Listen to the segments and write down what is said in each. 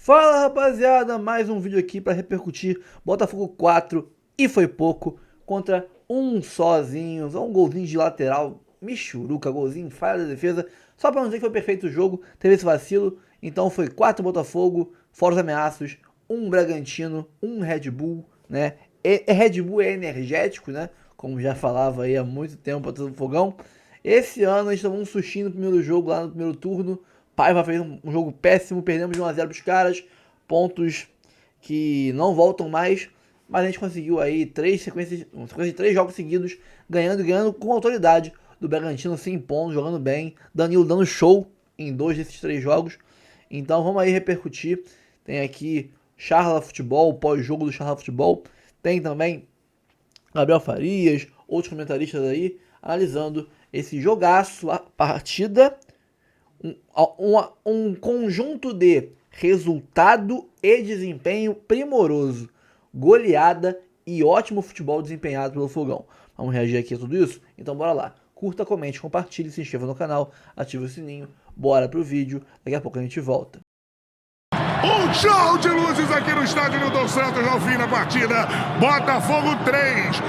Fala rapaziada, mais um vídeo aqui para repercutir Botafogo 4 e foi pouco contra um sozinho, um golzinho de lateral, michuruca, golzinho, falha da defesa, só para não dizer que foi perfeito o jogo, teve esse vacilo, então foi 4 Botafogo, fora os ameaços, um Bragantino, um Red Bull, né? Red Bull é energético, né? Como já falava aí há muito tempo para todo o Fogão. Esse ano a gente tomou um sustinho no primeiro jogo, lá no primeiro turno. Paiva fez um jogo péssimo, perdemos de 1 a 0 para os caras, pontos que não voltam mais, mas a gente conseguiu aí uma sequência de 3 jogos seguidos, ganhando e ganhando com autoridade do Bragantino, se impondo, jogando bem, Danilo dando show em 2 desses 3 jogos. Então vamos aí repercutir. Tem aqui Charla Futebol, pós-jogo do Charla Futebol, tem também Gabriel Farias, outros comentaristas aí, analisando esse jogaço, a partida. Um conjunto de resultado e desempenho primoroso, goleada e ótimo futebol desempenhado pelo Fogão. Vamos reagir aqui a tudo isso? Então bora lá. Curta, comente, compartilhe, se inscreva no canal, ative o sininho. Bora pro vídeo, daqui a pouco a gente volta. Um show de luzes aqui no estádio Newton Santos ao fim da partida. Botafogo 3,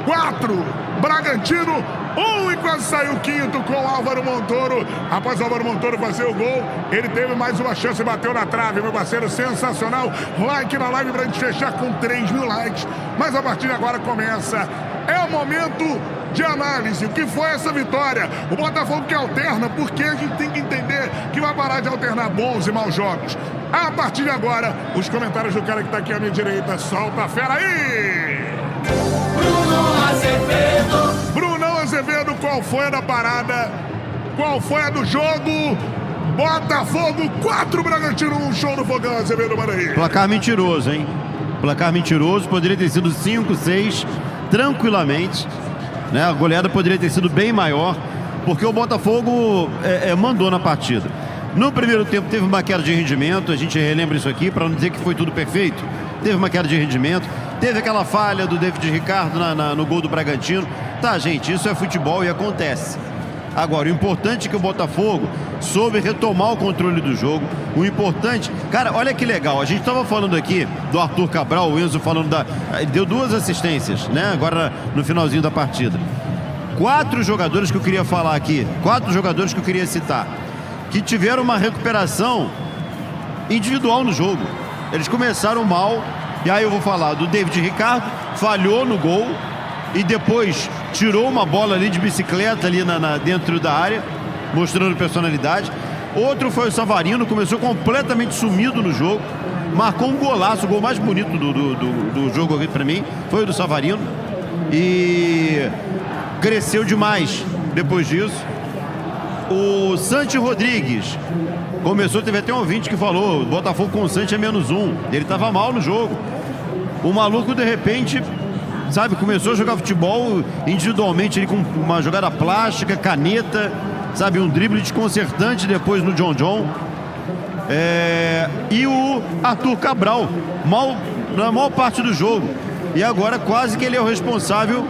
4, Bragantino 1 e quase saiu o quinto com o Álvaro Montoro. Após o Álvaro Montoro fazer o gol, ele teve mais uma chance e bateu na trave, meu parceiro, sensacional. Like na live pra gente fechar com 3.000 likes. Mas a partida agora começa. É o momento de análise. O que foi essa vitória? O Botafogo que alterna, porque a gente tem que entender que vai parar de alternar bons e maus jogos. A partir de agora, os comentários do cara que tá aqui à minha direita. Solta a fera aí! Brunão Azevedo, qual foi a da parada? Qual foi a do jogo? Botafogo 4, Bragantino 1, show do Fogão, Azevedo, manda aí. Placar mentiroso, hein? Placar mentiroso, poderia ter sido 5, 6, tranquilamente, né? A goleada poderia ter sido bem maior, porque o Botafogo mandou na partida. No primeiro tempo teve uma queda de rendimento, a gente relembra isso aqui para não dizer que foi tudo perfeito. Teve uma queda de rendimento, teve aquela falha do David Ricardo no gol do Bragantino. Tá, gente, isso é futebol e acontece. Agora, o importante é que o Botafogo soube retomar o controle do jogo. O importante... Cara, olha que legal. A gente estava falando aqui do Arthur Cabral, o Enzo falando deu 2 assistências, né? Agora no finalzinho da partida. 4 jogadores que eu queria falar aqui. 4 jogadores que eu queria citar. Que tiveram uma recuperação individual no jogo. Eles começaram mal. E aí eu vou falar do David Ricardo. Falhou no gol. E depois tirou uma bola ali de bicicleta ali dentro da área, mostrando personalidade. Outro foi o Savarino, começou completamente sumido no jogo, marcou um golaço, o gol mais bonito do jogo aqui pra mim foi o do Savarino, e cresceu demais depois disso. O Santi Rodrigues começou, teve até um ouvinte que falou, Botafogo com o Santi é -1, ele tava mal no jogo. O maluco de repente, sabe, começou a jogar futebol individualmente, ele com uma jogada plástica, caneta, sabe, um drible desconcertante depois no John. E o Arthur Cabral, na maior parte do jogo. E agora quase que ele é o responsável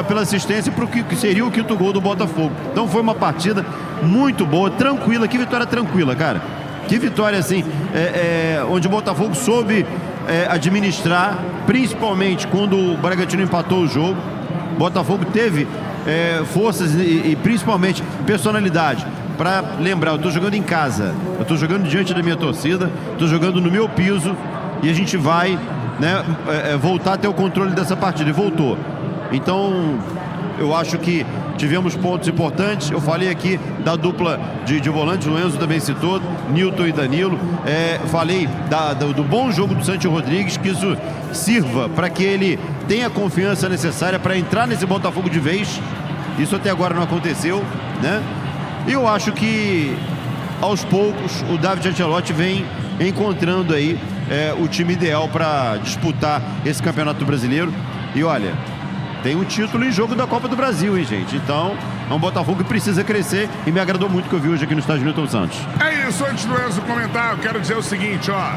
pela assistência para o que seria o 5º gol do Botafogo. Então foi uma partida muito boa, tranquila. Que vitória tranquila, cara. Que vitória, assim, onde o Botafogo soube administrar, principalmente quando o Bragantino empatou o jogo. O Botafogo teve forças e principalmente personalidade para lembrar, eu estou jogando em casa, eu estou jogando diante da minha torcida, estou jogando no meu piso e a gente vai, né, voltar a ter o controle dessa partida, e voltou. Então eu acho que tivemos pontos importantes. Eu falei aqui da dupla de volantes, o Enzo também citou, Nilton e Danilo. Falei do bom jogo do Santi Rodrigues, que isso sirva para que ele tenha a confiança necessária para entrar nesse Botafogo de vez. Isso até agora não aconteceu, né? E eu acho que aos poucos o David Ancelotti vem encontrando aí o time ideal para disputar esse Campeonato Brasileiro. E olha, tem um título em jogo da Copa do Brasil, hein, gente? Então, é um Botafogo que precisa crescer e me agradou muito o que eu vi hoje aqui no estádio Newton Santos. É isso, antes do Enzo comentar, eu quero dizer o seguinte, ó.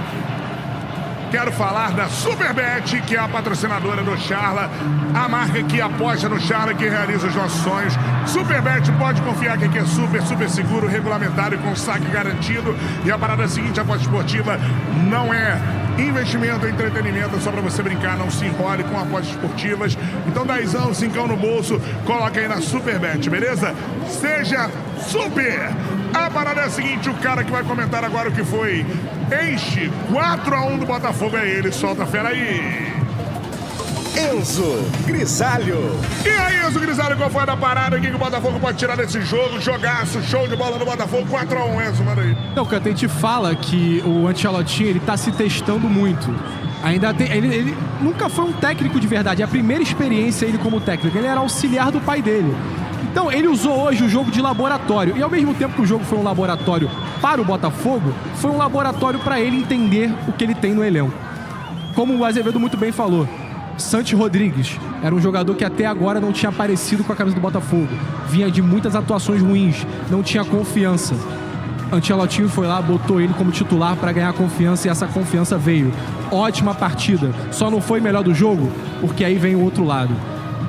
quero falar da Superbet, que é a patrocinadora do Charla, a marca que aposta no Charla, que realiza os nossos sonhos. Superbet, pode confiar que aqui é super seguro, regulamentário, com saque garantido. E a parada é a seguinte, a aposta esportiva não é investimento, é entretenimento, é só pra você brincar, não se enrole com apostas esportivas. Então 10 anos, 5 no bolso, coloca aí na Superbet, beleza? Seja super! A parada é a seguinte, o cara que vai comentar agora o que foi enche 4-1 do Botafogo é ele, solta a fera aí. Enzo Grisalho. E aí, Enzo Grisalho, qual foi a da parada? O que o Botafogo pode tirar desse jogo? Jogaço, show de bola do Botafogo, 4-1, Enzo, manda aí. Não, Canta, a gente fala que o Ancelotti, ele tá se testando muito. Ainda tem, ele nunca foi um técnico de verdade, é a primeira experiência ele como técnico, ele era auxiliar do pai dele. Então ele usou hoje o jogo de laboratório, e ao mesmo tempo que o jogo foi um laboratório para o Botafogo, foi um laboratório para ele entender o que ele tem no elenco. Como o Azevedo muito bem falou, Santi Rodrigues era um jogador que até agora não tinha aparecido com a camisa do Botafogo, vinha de muitas atuações ruins, não tinha confiança. Ancelotti foi lá, botou ele como titular para ganhar confiança e essa confiança veio. Ótima partida, só não foi melhor do jogo porque aí vem o outro lado.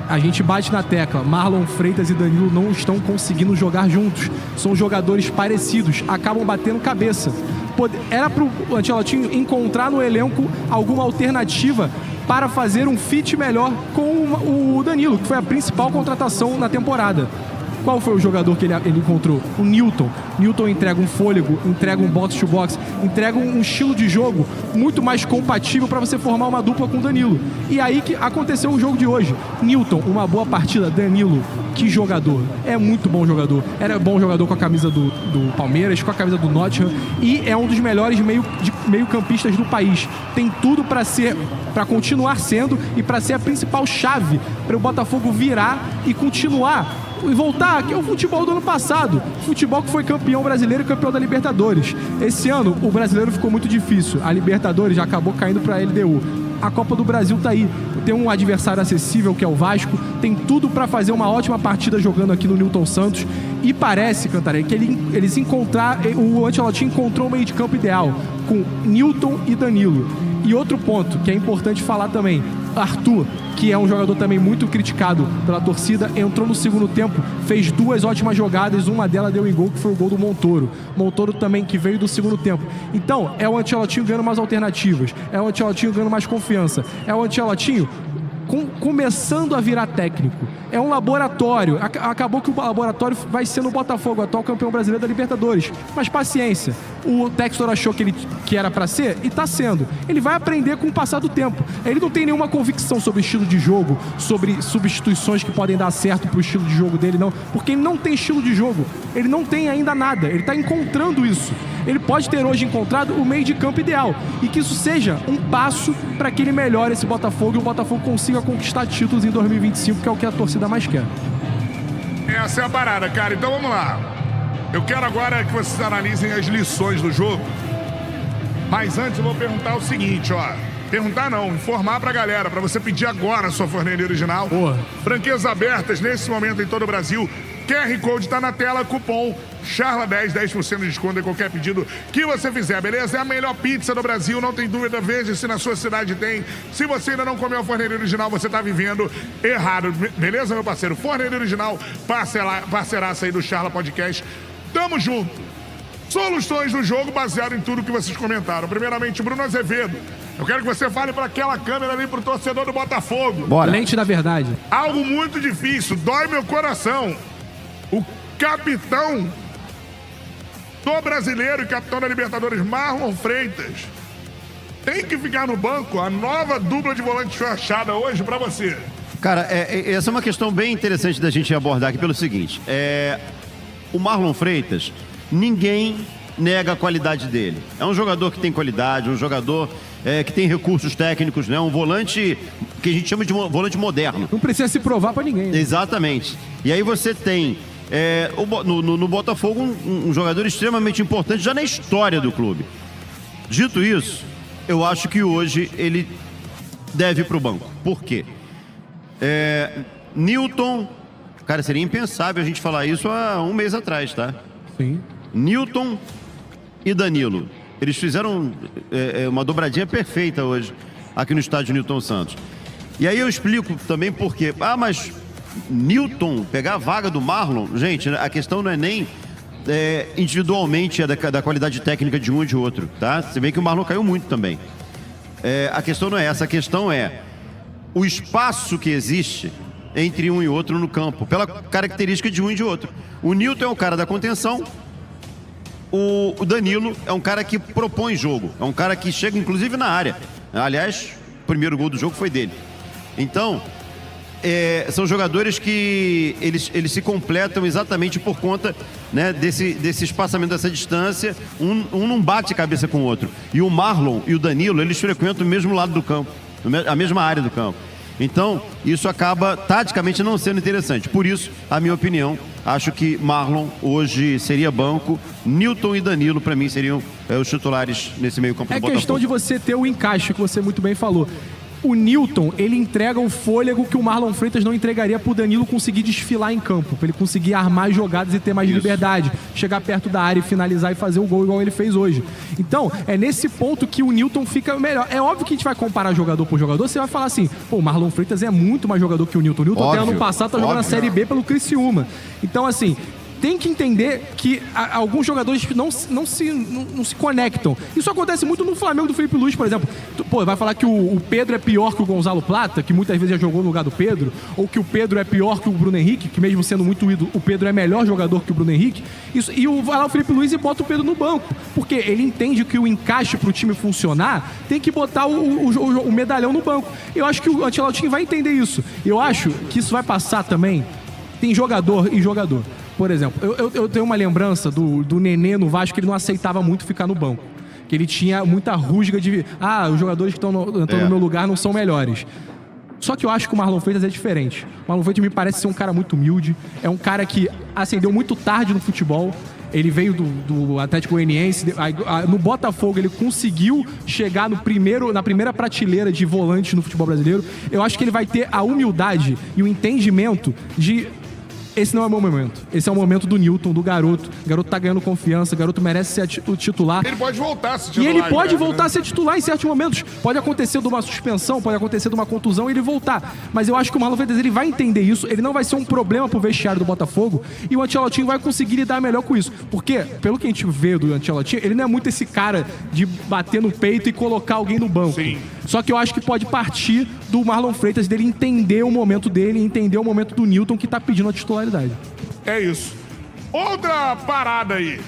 A gente bate na tecla, Marlon Freitas e Danilo não estão conseguindo jogar juntos. São jogadores parecidos, acabam batendo cabeça. Era pro Ancelotti encontrar no elenco alguma alternativa para fazer um fit melhor com o Danilo, que foi a principal contratação na temporada. Qual foi o jogador que ele encontrou? O Newton. Newton entrega um fôlego, entrega um box-to-box, entrega um estilo de jogo muito mais compatível para você formar uma dupla com o Danilo. E aí que aconteceu o jogo de hoje. Newton, uma boa partida. Danilo, que jogador. É muito bom jogador. Era bom jogador com a camisa do Palmeiras, com a camisa do Nottingham e é um dos melhores meio-campistas do país. Tem tudo para continuar sendo e para ser a principal chave para o Botafogo virar e continuar e voltar, que é o futebol do ano passado. Futebol que foi campeão brasileiro e campeão da Libertadores. Esse ano, o brasileiro ficou muito difícil. A Libertadores já acabou caindo para a LDU. A Copa do Brasil tá aí. Tem um adversário acessível, que é o Vasco. Tem tudo para fazer uma ótima partida jogando aqui no Newton Santos. E parece, Cantarelli, que eles encontraram... O Ancelotti encontrou o meio de campo ideal, com Newton e Danilo. E outro ponto, que é importante falar também, Arthur, que é um jogador também muito criticado pela torcida, entrou no segundo tempo, fez 2 ótimas jogadas, uma delas deu em gol, que foi o gol do Montoro. Montoro também, que veio do segundo tempo. Então, é o Ancelotti ganhando mais alternativas, é o Ancelotti ganhando mais confiança, é o Ancelotti começando a virar técnico. É um laboratório. Acabou que o laboratório vai ser no Botafogo, atual campeão brasileiro da Libertadores. Mas paciência. O Textor achou que era pra ser e tá sendo. Ele vai aprender com o passar do tempo. Ele não tem nenhuma convicção sobre estilo de jogo, sobre substituições que podem dar certo pro estilo de jogo dele, não. Porque ele não tem estilo de jogo. Ele não tem ainda nada. Ele tá encontrando isso. Ele pode ter hoje encontrado o meio de campo ideal. E que isso seja um passo para que ele melhore esse Botafogo e o Botafogo consiga conquistar títulos em 2025, que é o que a torcida mais quer. Essa é a parada, cara. Então vamos lá. Eu quero agora que vocês analisem as lições do jogo. Mas antes eu vou perguntar o seguinte, ó. Perguntar não, informar pra galera, pra você pedir agora a sua forneira original. Boa. Franquias abertas nesse momento em todo o Brasil. QR Code tá na tela, cupom CHARLA10, 10% de desconto em qualquer pedido que você fizer, beleza? É a melhor pizza do Brasil, não tem dúvida, veja se na sua cidade tem. Se você ainda não comeu a forneira original, você tá vivendo errado, beleza, meu parceiro? Forneira original, parceiraça aí do Charla Podcast. Tamo junto. Soluções do jogo baseado em tudo que vocês comentaram. Primeiramente, Bruno Azevedo. Eu quero que você fale para aquela câmera ali, pro torcedor do Botafogo. Bora. Lente da verdade. Algo muito difícil, dói meu coração. O capitão do brasileiro e capitão da Libertadores, Marlon Freitas, tem que ficar no banco. A nova dupla de volante foi achada hoje para você. Cara, essa é uma questão bem interessante da gente abordar aqui pelo seguinte. O Marlon Freitas, ninguém nega a qualidade dele. É um jogador que tem qualidade, um jogador que tem recursos técnicos, né? Um volante que a gente chama de volante moderno. Não precisa se provar para ninguém, né? Exatamente. E aí você tem no Botafogo um jogador extremamente importante já na história do clube. Dito isso, eu acho que hoje ele deve ir pro banco. Por quê? Newton, cara, seria impensável a gente falar isso há um mês atrás, tá? Sim. Newton e Danilo. Eles fizeram uma dobradinha perfeita hoje aqui no estádio Newton Santos. E aí eu explico também por quê. Mas Newton pegar a vaga do Marlon, gente, a questão não é nem individualmente da qualidade técnica de um e de outro, tá? Você vê que o Marlon caiu muito também. A questão não é essa, a questão é o espaço que existe entre um e outro no campo, pela característica de um e de outro. O Newton é um cara da contenção, o Danilo é um cara que propõe jogo, é um cara que chega inclusive na área. Aliás, o primeiro gol do jogo foi dele. Então, são jogadores que eles se completam exatamente por conta, né, desse espaçamento, dessa distância. Um não bate cabeça com o outro. E o Marlon e o Danilo, eles frequentam o mesmo lado do campo, a mesma área do campo. Então, isso acaba, taticamente, não sendo interessante. Por isso, a minha opinião, acho que Marlon hoje seria banco, Newton e Danilo, para mim, seriam os titulares nesse meio campo do Botafogo. É questão de você ter o encaixe, que você muito bem falou. O Newton, ele entrega o fôlego que o Marlon Freitas não entregaria pro Danilo conseguir desfilar em campo, pra ele conseguir armar jogadas e ter mais liberdade, chegar perto da área e finalizar e fazer o gol igual ele fez hoje. Então, é nesse ponto que o Newton fica melhor. É óbvio que a gente vai comparar jogador por jogador, você vai falar assim, pô, o Marlon Freitas é muito mais jogador que o Newton. O Newton até ano passado tá jogando a Série B pelo Criciúma. Então, assim, tem que entender que alguns jogadores não se conectam. Isso acontece muito no Flamengo do Felipe Luiz, por exemplo. Pô, vai falar que o Pedro é pior que o Gonzalo Plata, que muitas vezes já jogou no lugar do Pedro, ou que o Pedro é pior que o Bruno Henrique, que mesmo sendo muito ídolo, o Pedro é melhor jogador que o Bruno Henrique. Vai lá o Felipe Luiz e bota o Pedro no banco. Porque ele entende que o encaixe pro time funcionar tem que botar o medalhão no banco. Eu acho que o Ancelotti vai entender isso. Eu acho que isso vai passar também. Tem jogador e jogador. Por exemplo, eu tenho uma lembrança do Nenê no Vasco, que ele não aceitava muito ficar no banco. Que ele tinha muita rusga de... os jogadores que estão no meu lugar não são melhores. Só que eu acho que o Marlon Freitas é diferente. O Marlon Freitas me parece ser um cara muito humilde. É um cara que ascendeu muito tarde no futebol. Ele veio do Atlético Goianiense. No Botafogo ele conseguiu chegar na primeira prateleira de volantes no futebol brasileiro. Eu acho que ele vai ter a humildade e o entendimento de... Esse não é o meu momento. Esse é o momento do Newton, do garoto. O garoto tá ganhando confiança, o garoto merece ser o titular. Ele pode voltar a ser titular. E ele pode voltar a ser titular em certos momentos. Pode acontecer de uma suspensão, pode acontecer de uma contusão e ele voltar. Mas eu acho que o Marlon Freitas, ele vai entender isso. Ele não vai ser um problema pro vestiário do Botafogo. E o Ancelotti vai conseguir lidar melhor com isso. Porque, pelo que a gente vê do Ancelotti, ele não é muito esse cara de bater no peito e colocar alguém no banco. Sim. Só que eu acho que pode partir do Marlon Freitas, dele entender o momento dele, entender o momento do Newton que tá pedindo a titularidade. É isso. Outra parada aí.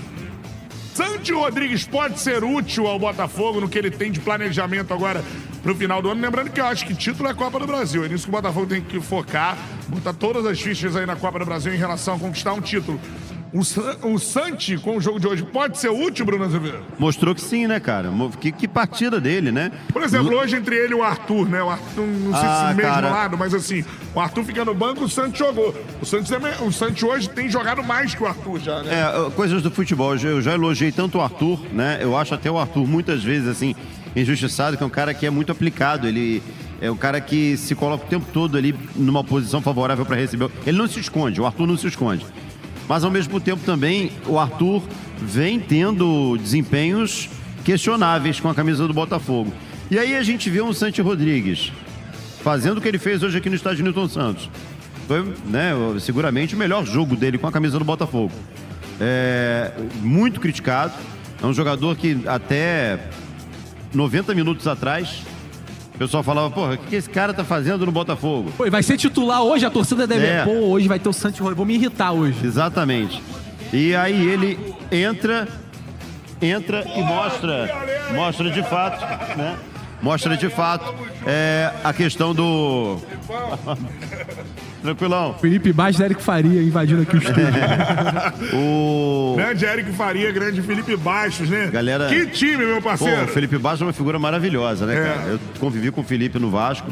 Santi Rodrigues pode ser útil ao Botafogo no que ele tem de planejamento agora pro final do ano. Lembrando que eu acho que título é a Copa do Brasil. É nisso que o Botafogo tem que focar, botar todas as fichas aí na Copa do Brasil em relação a conquistar um título. O Santi, com o jogo de hoje, pode ser útil, Bruno Azevedo? Mostrou que sim, né, cara? Que partida dele, né? Por exemplo, hoje entre ele e o Arthur, né? O Arthur, não sei se mesmo cara, lado, mas assim, o Arthur fica no banco, o Santi jogou. O Santi hoje tem jogado mais que o Arthur já, né? Coisas do futebol. Eu já elogiei tanto o Arthur, né? Eu acho até o Arthur muitas vezes, assim, injustiçado, que é um cara que é muito aplicado. Ele é um cara que se coloca o tempo todo ali numa posição favorável para receber. Ele não se esconde, o Arthur não se esconde. Mas, ao mesmo tempo, também, o Arthur vem tendo desempenhos questionáveis com a camisa do Botafogo. E aí a gente vê um Santi Rodrigues fazendo o que ele fez hoje aqui no estádio Newton Santos. Foi, né, seguramente o melhor jogo dele com a camisa do Botafogo. Muito criticado. É um jogador que até 90 minutos atrás... O pessoal falava, porra, o que esse cara tá fazendo no Botafogo? Pô, vai ser titular hoje, a torcida deve... Pô, hoje vai ter o Santi Rodrigues, vou me irritar hoje. Exatamente. E aí ele entra e mostra de fato, né? Mostra de fato a questão do... Tranquilão. Felipe Bastos e Eric Faria invadindo aqui o estúdio. Grande Eric Faria, grande Felipe Bastos, né? Galera... Que time, meu parceiro! Pô, o Felipe Bastos é uma figura maravilhosa, né, cara? Eu convivi com o Felipe no Vasco.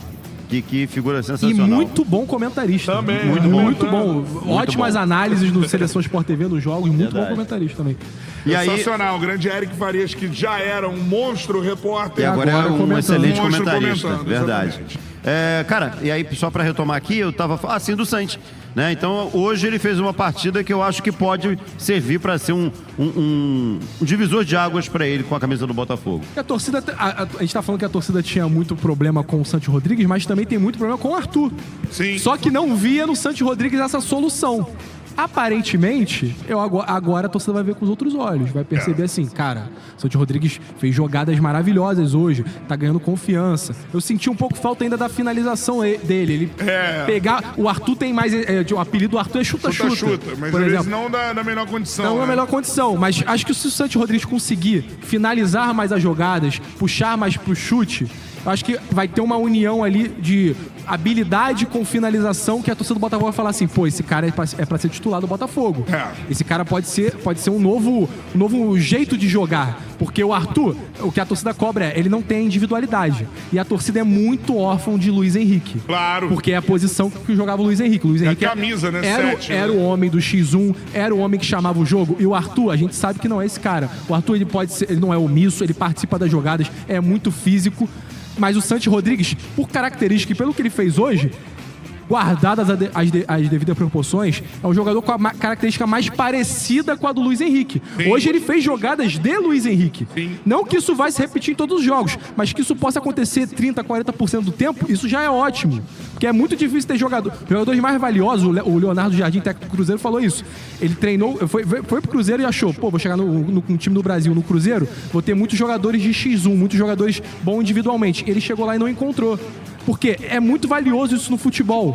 Que figura sensacional. E muito bom comentarista. Também. Muito bom. Ótimas análises no Seleção Sport TV nos jogos. Muito bom comentarista também. Sensacional. O grande Eric Farias, que já era um monstro repórter. E agora é um excelente monstro comentarista. comentando, Verdade. Exatamente. Cara, e aí só para retomar aqui, eu tava assim do Santos, né? Então hoje ele fez uma partida que eu acho que pode servir para ser um divisor de águas para ele com a camisa do Botafogo. A torcida, a gente tá falando que a torcida tinha muito problema com o Santos Rodrigues, mas também tem muito problema com o Arthur. Sim. Só que não via no Santos Rodrigues essa solução. Aparentemente, agora a torcida vai ver com os outros olhos. Vai perceber assim, cara, o Santos Rodrigues fez jogadas maravilhosas hoje, tá ganhando confiança. Eu senti um pouco falta ainda da finalização dele. Ele pegar... O Arthur tem mais... o apelido do Arthur é chuta-chuta. Mas por às vezes exemplo. não na melhor condição. Não né? na melhor condição, mas acho que se o Santos Rodrigues conseguir finalizar mais as jogadas, puxar mais pro chute, eu acho que vai ter uma união ali de habilidade com finalização que a torcida do Botafogo vai falar assim, pô, esse cara é pra ser titular do Botafogo. Esse cara pode ser um novo jeito de jogar. Porque o Arthur, o que a torcida cobra ele não tem individualidade. E a torcida é muito órfã de Luiz Henrique. Claro. Porque é a posição que jogava o Luiz Henrique. O Luiz Henrique a camisa, né? Era o homem do X1, era o homem que chamava o jogo. E o Arthur, a gente sabe que não é esse cara. O Arthur, ele não é omisso, ele participa das jogadas, é muito físico. Mas o Santos Rodrigues, por característica e pelo que ele fez hoje, guardadas as devidas proporções, é um jogador com a característica mais parecida com a do Luiz Henrique. Sim. Hoje ele fez jogadas de Luiz Henrique. Sim. Não que isso vai se repetir em todos os jogos, mas que isso possa acontecer 30%, 40% do tempo, isso já é ótimo. Porque é muito difícil ter jogadores mais valiosos. O Leonardo Jardim, técnico do Cruzeiro, falou isso. Ele treinou, foi pro Cruzeiro e achou, pô, vou chegar no time do Brasil, no Cruzeiro, vou ter muitos jogadores de X1, muitos jogadores bons individualmente. Ele chegou lá e não encontrou. Porque é muito valioso isso no futebol.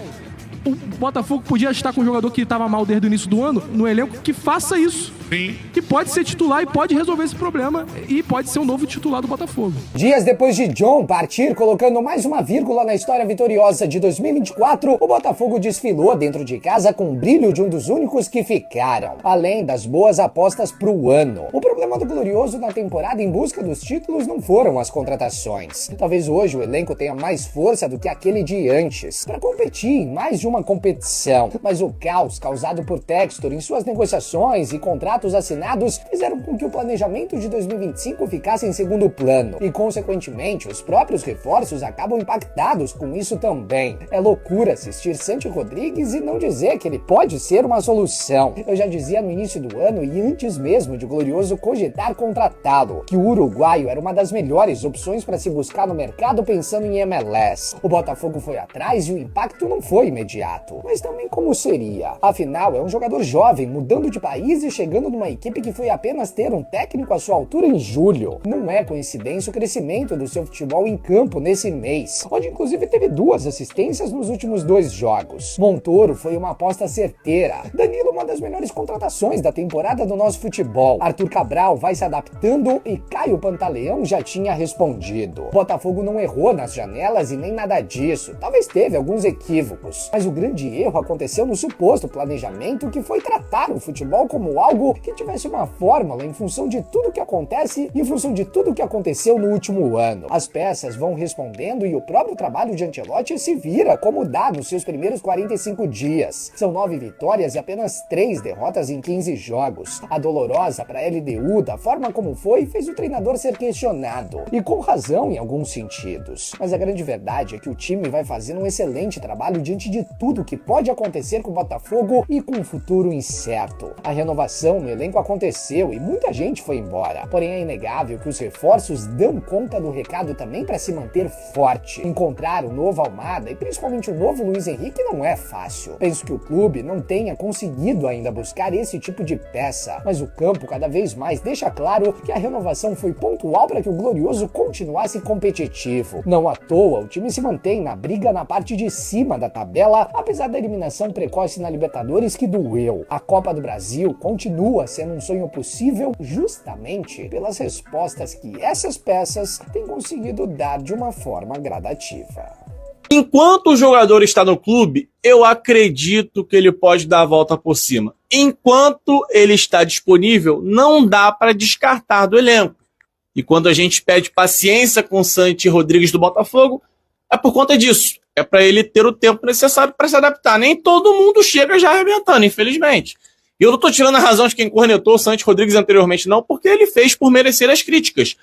O Botafogo podia estar com um jogador que estava mal desde o início do ano no elenco que faça isso. Sim. Que pode ser titular e pode resolver esse problema e pode ser um novo titular do Botafogo. Dias depois de John partir, colocando mais uma vírgula na história vitoriosa de 2024, o Botafogo desfilou dentro de casa com o brilho de um dos únicos que ficaram, além das boas apostas pro ano. O problema do Glorioso na temporada em busca dos títulos não foram as contratações. Talvez hoje o elenco tenha mais força do que aquele de antes, para competir em mais de uma competição, mas o caos causado por Textor em suas negociações e contratos assinados fizeram com que o planejamento de 2025 ficasse em segundo plano e, consequentemente, os próprios reforços acabam impactados com isso também. É loucura assistir Santos Rodrigues e não dizer que ele pode ser uma solução. Eu já dizia no início do ano e antes mesmo de Glorioso cogitar contratá-lo, que o uruguaio era uma das melhores opções para se buscar no mercado pensando em MLS. O Botafogo foi atrás e o impacto não foi imediato, mas também como seria? Afinal, é um jogador jovem, mudando de país e chegando numa equipe que foi apenas ter um técnico à sua altura em julho. Não é coincidência o crescimento do seu futebol em campo nesse mês, onde inclusive teve 2 assistências nos últimos 2 jogos. Montoro foi uma aposta certeira. Danilo, uma das melhores contratações da temporada do nosso futebol. Arthur Cabral vai se adaptando e Caio Pantaleão já tinha respondido. Botafogo não errou nas janelas e nem nada disso. Talvez teve alguns equívocos, mas o grande erro aconteceu no suposto planejamento, que foi tratar o futebol como algo que tivesse uma fórmula em função de tudo que acontece e em função de tudo que aconteceu no último ano. As peças vão respondendo e o próprio trabalho de Ancelotti se vira como dá nos seus primeiros 45 dias. São 9 vitórias e apenas 3 derrotas em 15 jogos. A dolorosa para a LDU, da forma como foi, fez o treinador ser questionado. E com razão em alguns sentidos. Mas a grande verdade é que o time vai fazendo um excelente trabalho diante de tudo que pode acontecer com o Botafogo e com um futuro incerto. A renovação no elenco aconteceu e muita gente foi embora. Porém, é inegável que os reforços dão conta do recado também para se manter forte. Encontrar o novo Almada e principalmente o novo Luiz Henrique não é fácil. Penso que o clube não tenha conseguido ainda buscar esse tipo de peça, mas o campo cada vez mais deixa claro que a renovação foi pontual para que o Glorioso continuasse competitivo. Não à toa, o time se mantém na briga na parte de cima da tabela, apesar da eliminação precoce na Libertadores que doeu. A Copa do Brasil continua sendo um sonho possível justamente pelas respostas que essas peças têm conseguido dar de uma forma gradativa. Enquanto o jogador está no clube, eu acredito que ele pode dar a volta por cima. Enquanto ele está disponível, não dá para descartar do elenco. E quando a gente pede paciência com o Santos Rodrigues do Botafogo, é por conta disso. É para ele ter o tempo necessário para se adaptar. Nem todo mundo chega já arrebentando, infelizmente. E eu não estou tirando a razão de quem cornetou o Santos Rodrigues anteriormente, não, porque ele fez por merecer as críticas.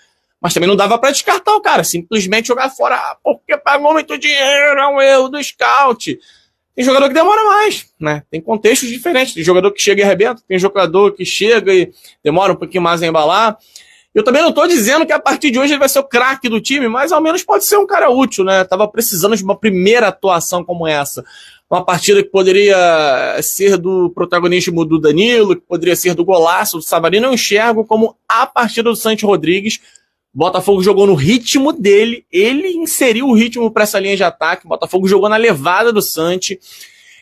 Mas também não dava pra descartar o cara, simplesmente jogar fora, porque pagou muito dinheiro, é um erro do scout. Tem jogador que demora mais, né? Tem contextos diferentes. Tem jogador que chega e arrebenta, tem jogador que chega e demora um pouquinho mais a embalar. Eu também não tô dizendo que a partir de hoje ele vai ser o craque do time, mas ao menos pode ser um cara útil, né? Tava precisando de uma primeira atuação como essa. Uma partida que poderia ser do protagonismo do Danilo, que poderia ser do golaço do Savarino. Eu enxergo como a partida do Santi Rodrigues. O Botafogo jogou no ritmo dele, ele inseriu o ritmo para essa linha de ataque. O Botafogo jogou na levada do Santi.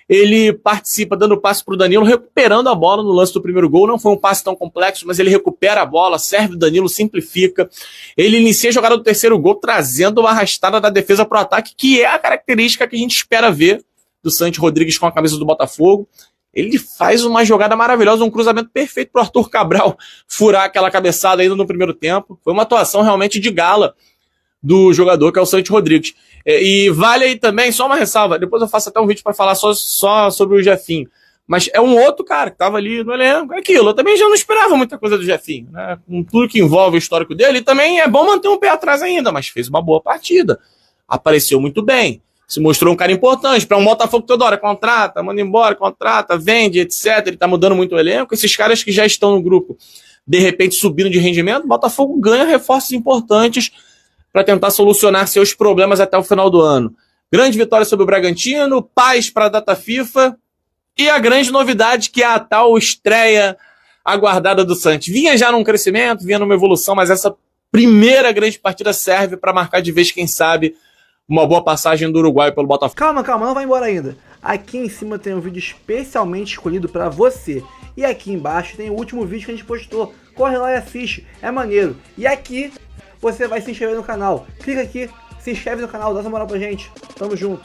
Ele participa dando passe para o Danilo, recuperando a bola no lance do primeiro gol. Não foi um passe tão complexo, mas ele recupera a bola, serve o Danilo, simplifica. Ele inicia a jogada do terceiro gol, trazendo uma arrastada da defesa para o ataque, que é a característica que a gente espera ver do Santi Rodrigues com a camisa do Botafogo. Ele faz uma jogada maravilhosa, um cruzamento perfeito para o Arthur Cabral furar aquela cabeçada ainda no primeiro tempo. Foi uma atuação realmente de gala do jogador, que é o Santi Rodrigues. E vale aí também, só uma ressalva, depois eu faço até um vídeo para falar só sobre o Jefinho. Mas é um outro cara que estava ali no elenco. Aquilo, eu também já não esperava muita coisa do Jefinho, né? Com tudo que envolve o histórico dele, também é bom manter um pé atrás ainda, mas fez uma boa partida. Apareceu muito bem. Se mostrou um cara importante para um Botafogo toda hora. Contrata, manda embora, contrata, vende, etc. Ele tá mudando muito o elenco. Esses caras que já estão no grupo, de repente subindo de rendimento, o Botafogo ganha reforços importantes para tentar solucionar seus problemas até o final do ano. Grande vitória sobre o Bragantino, paz para a data FIFA e a grande novidade que é a tal estreia aguardada do Santos. Vinha já num crescimento, vinha numa evolução, mas essa primeira grande partida serve para marcar de vez, quem sabe, uma boa passagem do Uruguai pelo Botafogo. Calma, não vai embora ainda. Aqui em cima tem um vídeo especialmente escolhido para você. E aqui embaixo tem o último vídeo que a gente postou. Corre lá e assiste, é maneiro. E aqui você vai se inscrever no canal. Clica aqui, se inscreve no canal, dá essa moral pra gente. Tamo junto.